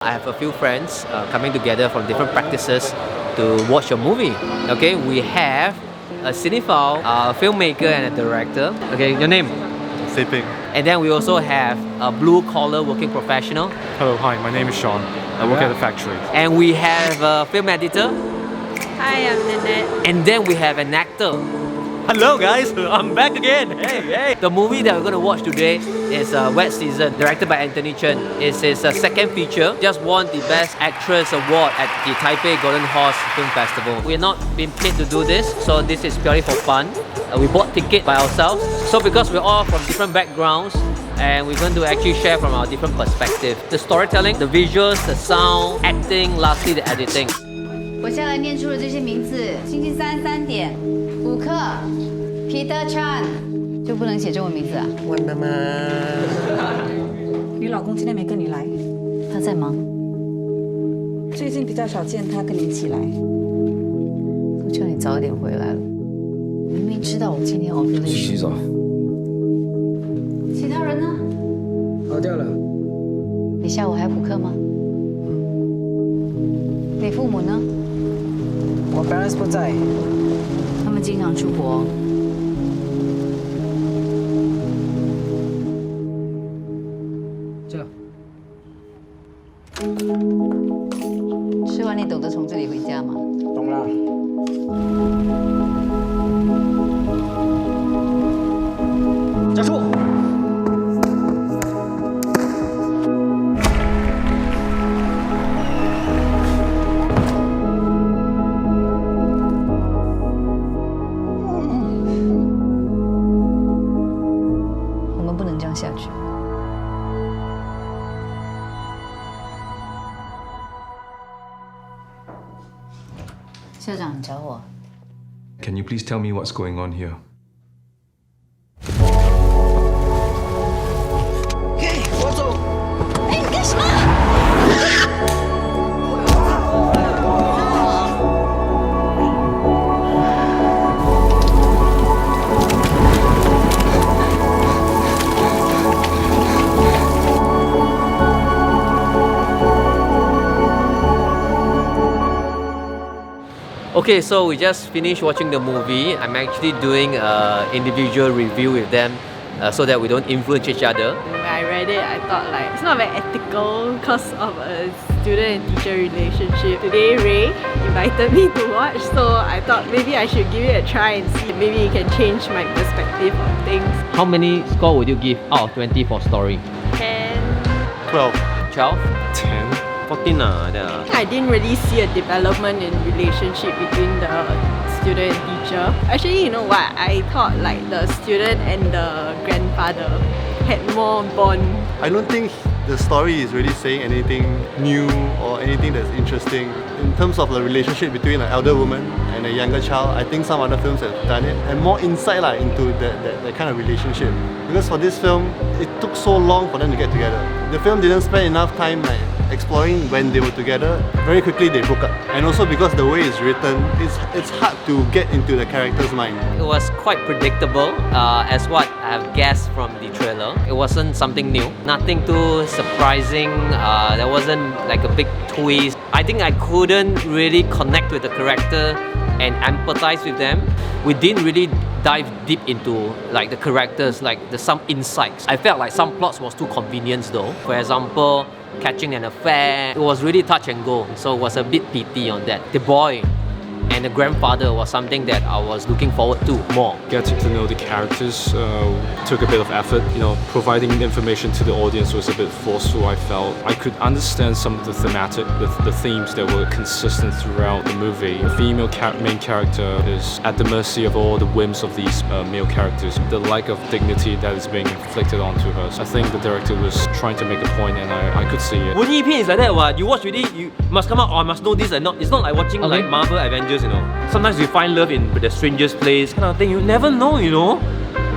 I have a few friends coming together from different practices to watch a movie. Okay, we have a cinephile, a filmmaker and a director. Okay, your name? Taipei. And then we also have a blue-collar working professional. Hello, hi, my name is Sean. I work at a factory. And we have a film editor. Hi, I'm Nanette. And then we have an actor. Hello guys, I'm back again. Hey. The movie that we're going to watch today is Wet Season, directed by Anthony Chen. It's his second feature. Just won the Best Actress Award at the Taipei Golden Horse Film Festival. We're not being paid to do this, so this is purely for fun. We bought tickets by ourselves. So because we're all from different backgrounds, and we're going to actually share from our different perspectives. The storytelling, the visuals, the sound, acting, lastly the editing. 我下来念出了这些名字，星期三3点补课 ，Peter Chen 就不能写中文名字啊？问了吗？你老公今天没跟你来，他在忙，最近比较少见他跟你一起来。都叫你早一点回来了，明明知道我今天 off 去洗澡。其他人呢？跑掉了。你下午还补课吗？你父母呢？我 parents 不在。他们经常出国。这。吃完你懂得从这里回家吗？懂了。加速。我们不能这样下去。校长，你找我。Can you please tell me what's going on here? Hey， 我走。哎，你干什么Okay, so we just finished watching the movie. I'm actually doing an individual review with them so that we don't influence each other. When I read it, I thought like it's not very ethical because of a student and teacher relationship. Today, Ray invited me to watch, so I thought maybe I should give it a try and see. Maybe it can change my perspective on things. How many score would you give out of 20 for story? 10. 12. 12? 10. 14 I didn't really see a development in relationship between the student and teacher. Actually, you know what? I thought like the student and the grandfather had more bond. I don't think the story is really saying anything new or anything that's interesting. In terms of the relationship between an elder woman and a younger child, I think some other films have done it and more insight into that kind of relationship. Because for this film, it took so long for them to get together. The film didn't spend enough time exploring when they were together. Very quickly they broke up. And also because the way it's written, it's hard to get into the character's mind. It was quite predictable as what I've guessed from the trailer. It wasn't something new, nothing too surprising. There wasn't like a big twist. I think I couldn't really connect with the character and empathize with them. We didn't really dive deep into like the characters, like some insights. I felt like some plots was too convenient though. For example, catching an affair, it was really touch and go, so it was a bit pity on that. The boy and the grandfather was something that I was looking forward to more. Getting to know the characters took a bit of effort. You know, providing information to the audience was a bit forceful, I felt. I could understand some of the the themes that were consistent throughout the movie. The female main character is at the mercy of all the whims of these male characters. The lack of dignity that is being inflicted onto her. I think the director was trying to make a point and I could see it. 文艺片 is like that what? You watch really, you must come out, oh, I must know this and not. It's not like watching like Marvel Avengers, you know. Sometimes you find love in the strangest place, kind of thing. You never know, you know.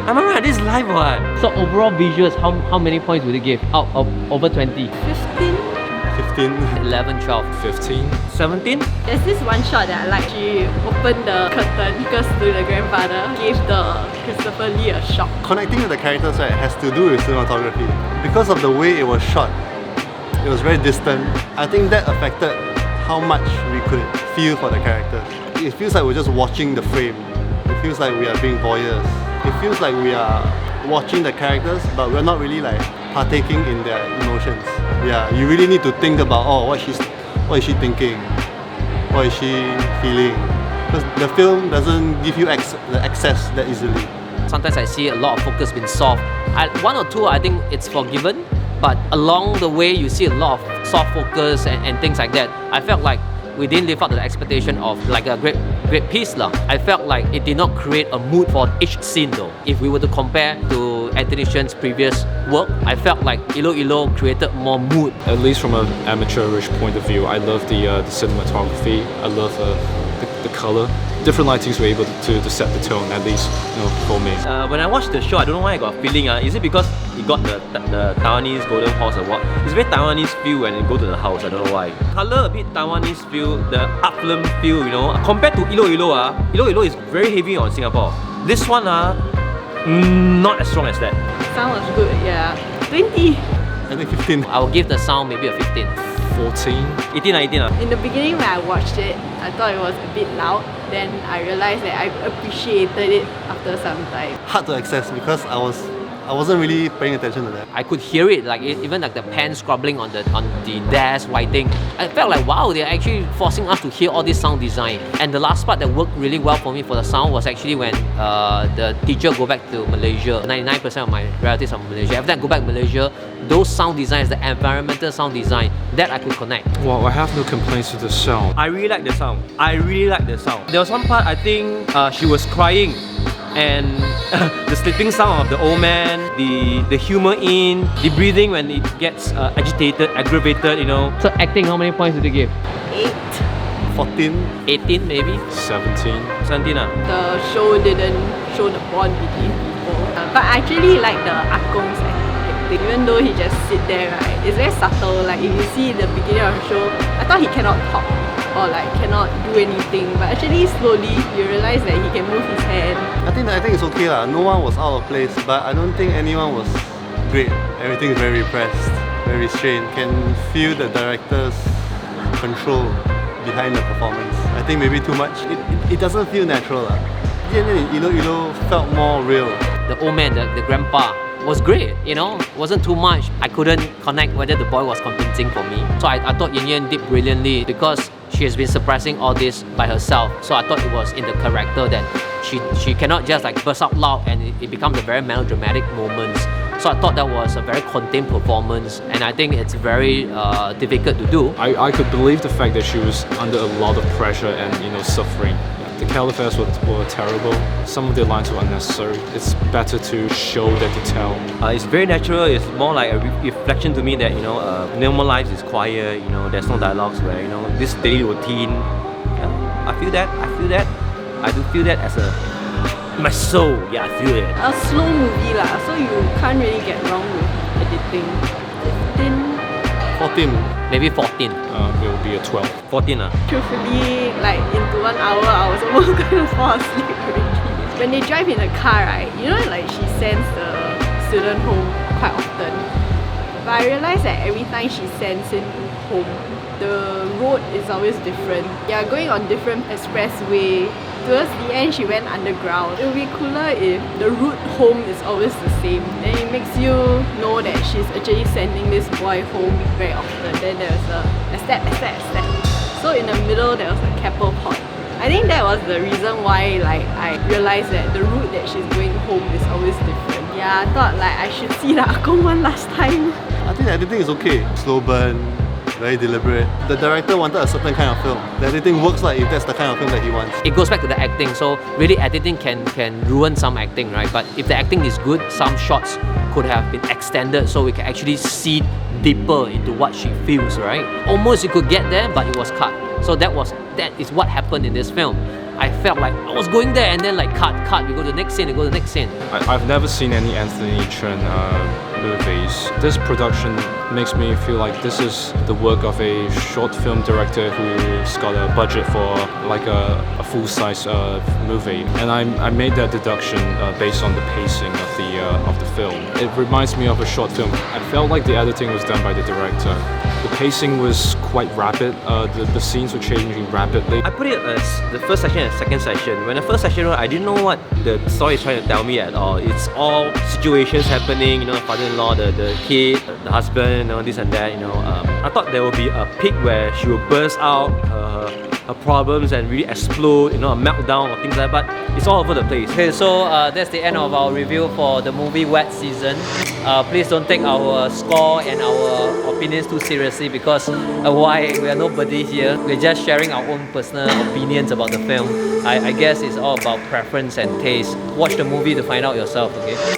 Am I right? This is life, what? So overall visuals, how many points would you give out of over 20? 15. 15. 11, 12, 15. 17? There's this one shot that I like. She opened the curtain because to the grandfather gave the Christopher Lee a shock. Connecting with the characters, right, has to do with cinematography. Because of the way it was shot, It was very distant. I think that affected how much we could feel for the character. It feels like we're just watching the frame. It feels like we are being voyeurs. It feels like we are watching the characters, but we're not really like partaking in their emotions. Yeah, you really need to think about, oh, what is she thinking? What is she feeling? Because the film doesn't give you the access that easily. Sometimes I see a lot of focus being soft. One or two, I think it's forgiven, but along the way, you see a lot of soft focus and things like that. I felt like we didn't live up to the expectation of like a great piece lah. I felt like it did not create a mood for each scene though. If we were to compare to Anthony Chen's previous work, I felt like Ilo Ilo created more mood. At least from an amateurish point of view, I love the cinematography. I love the color. Different lightings were able to set the tone, at least, for me. When I watched the show, I don't know why I got a feeling. Is it because it got the Taiwanese Golden Horse Award? It's very Taiwanese feel when you go to the house, I don't know why. Color a bit Taiwanese feel, the art film feel, Compared to Ilo Ilo, Ilo Ilo is very heavy on Singapore. This one, not as strong as that. Sound was good, yeah. 20. I think 15. I will give the sound maybe a 15. 14. 18. In the beginning when I watched it, I thought it was a bit loud. Then I realized that I appreciated it after some time. Hard to access because I wasn't really paying attention to that. I could hear it, like even like the pen scrubbling on the desk writing. I felt like wow, they're actually forcing us to hear all this sound design. And the last part that worked really well for me for the sound was actually when the teacher go back to Malaysia. 99% of my relatives are from Malaysia. After I go back to Malaysia, those sound designs, the environmental sound design, that I could connect. Well, I have no complaints with the sound. I really like the sound. There was one part I think she was crying, and the sleeping sound of the old man, the humor in, the breathing when it gets agitated, aggravated, So acting, how many points did you give? 8. 14. 18 maybe? 17. 17 The show didn't show the bond between people. But I actually like the Akong's acting. Even though he just sit there, right, it's very subtle. Like if you see the beginning of the show, I thought he cannot talk or like cannot do anything. But actually slowly you realize that he can move his hand. I think it's okay lah. No one was out of place, but I don't think anyone was great. Everything is very repressed, very restrained. Can feel the director's control behind the performance. I think maybe too much. It doesn't feel natural lah. Ilo Ilo felt more real. The old man, the grandpa, was great, wasn't too much. I couldn't connect whether the boy was convincing for me. So I thought Yeo Yann Yann did brilliantly because she has been suppressing all this by herself. So I thought it was in the character that she cannot just like burst out loud and it becomes a very melodramatic moments. So I thought that was a very contained performance, and I think it's very difficult to do. I could believe the fact that she was under a lot of pressure and suffering. The caliphares were terrible. Some of the lines were unnecessary. It's better to show than to tell. It's very natural. It's more like a reflection to me that normal life is quiet. There's no dialogues where this daily routine. I feel that. I do feel that as in my soul. Yeah, I feel it. A slow movie lah, so you can't really get wrong with editing. 14. Maybe 14. It will be a 12. 14 Truthfully, like into 1 hour, I was almost going to fall asleep already. When they drive in the car, right, like she sends the student home quite often. But I realized that every time she sends him home, the road is always different. They are going on different expressway. Towards the end, she went underground. It would be cooler if the route home is always the same. Then it makes you know that she's actually sending this boy home very often. Then there's a step. So in the middle, there was a Keppel pot. I think that was the reason why I realized that the route that she's going home is always different. Yeah, I thought I should see the Akong one last time. I think the editing is okay. Slow burn, very deliberate. The director wanted a certain kind of film. The editing works if that's the kind of film that he wants. It goes back to the acting. So really editing can ruin some acting, right? But if the acting is good, some shots could have been extended so we can actually see deeper into what she feels, right? Almost you could get there, but it was cut. So that is what happened in this film. I felt like I was going there and then cut, we go to the next scene, I've never seen any Anthony Chen movies. This production makes me feel like this is the work of a short film director who's got a budget for a full-size movie. And I made that deduction based on the pacing of the film. It reminds me of a short film. I felt like the editing was done by the director. The pacing was quite rapid. The scenes were changing rapidly. I put it as the first section and second section. When the first section wrote, I didn't know what the story is trying to tell me at all. It's all situations happening, you know, father-in-law, the kid, the husband, you know, this and that, you know. I thought there would be a peak where she would burst out her problems and really explode, you know, a meltdown or things like that, but it's all over the place. Okay, so that's the end of our review for the movie Wet Season. Please don't take our score and our opinions too seriously because why? We are nobody here. We're just sharing our own personal opinions about the film. I guess it's all about preference and taste. Watch the movie to find out yourself, okay?